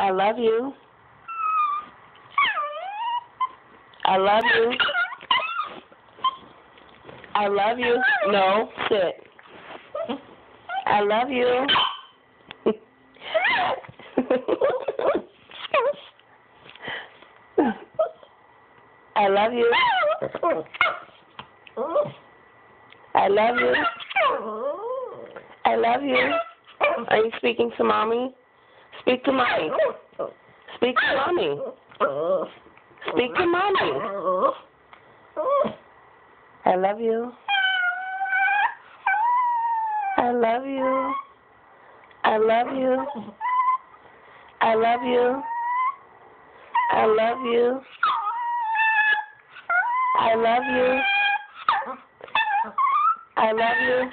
I love you. I love you. I love you. No, sit. I love you. I love you. I love you. I love you. Are you speaking to mommy? Speak to mommy. Speak to mommy. Speak to mommy. I love you. I love you. I love you. I love you. I love you. I love you. I love you.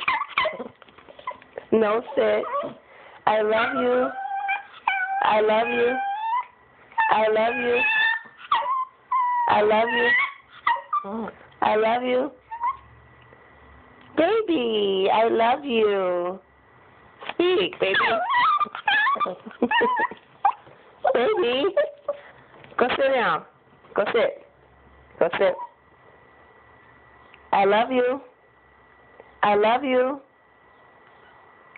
No, sit. I love you. I love you. I love you. I love you. I love you. Baby, I love you. Speak, baby. Baby. Go sit down. Go sit. Go sit. I love you. I love you.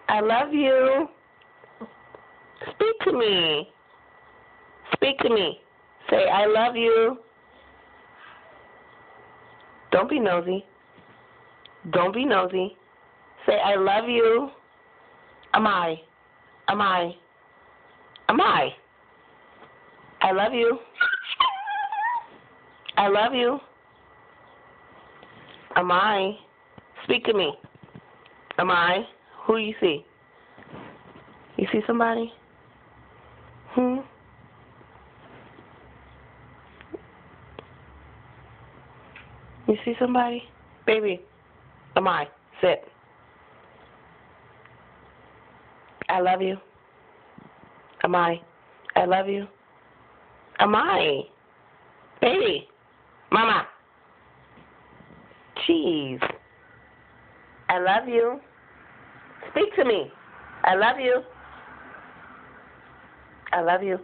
I love you. Speak to me. Speak to me. Say, I love you. Don't be nosy. Don't be nosy. Say, I love you. Am I? Am I? Am I? I love you. I love you. Am I? Speak to me. Am I? Who do you see? You see somebody? You see somebody? Baby, am I? Sit. I love you. Am I? I love you. Am I? Baby. Mama. Jeez. I love you. Speak to me. I love you. I love you.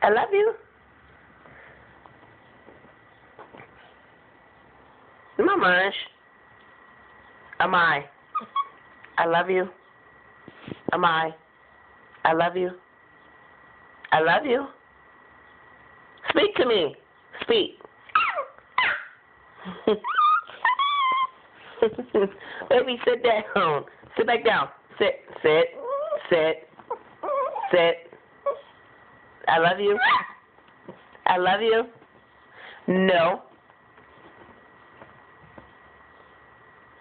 I love you. Mama. Am I? I love you. Am I? I love you. I love you. Speak to me. Speak. Baby, sit down. Sit back down. Sit. Sit. Sit. Sit. I love you. I love you. No.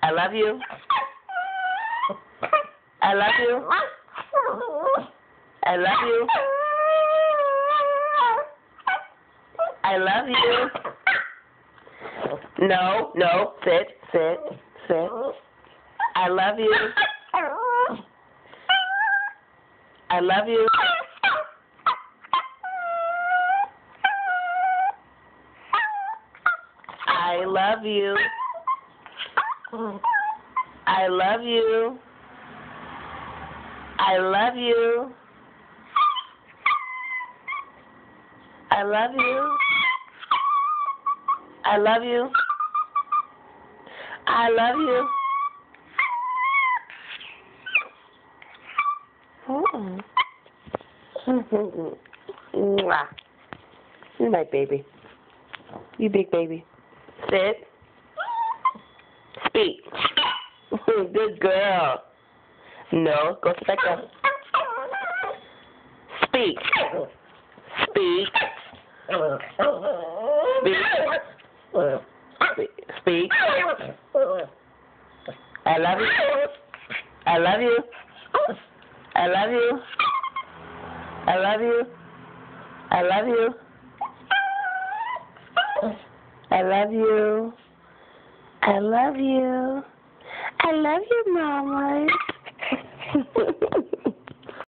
I love you. I love you. I love you. I love you. No, no, sit, sit, sit. I love you. I love you. I love you. I love you. I love you. I love you. I love you. I love you. Mwah. You my baby. You big baby. Sit. Speak. Good girl. No, go sit back down. Speak. Speak. Speak. Speak. I love you. I love you. I love you. I love you. I love you. I love you. I love you. I love you, Mama.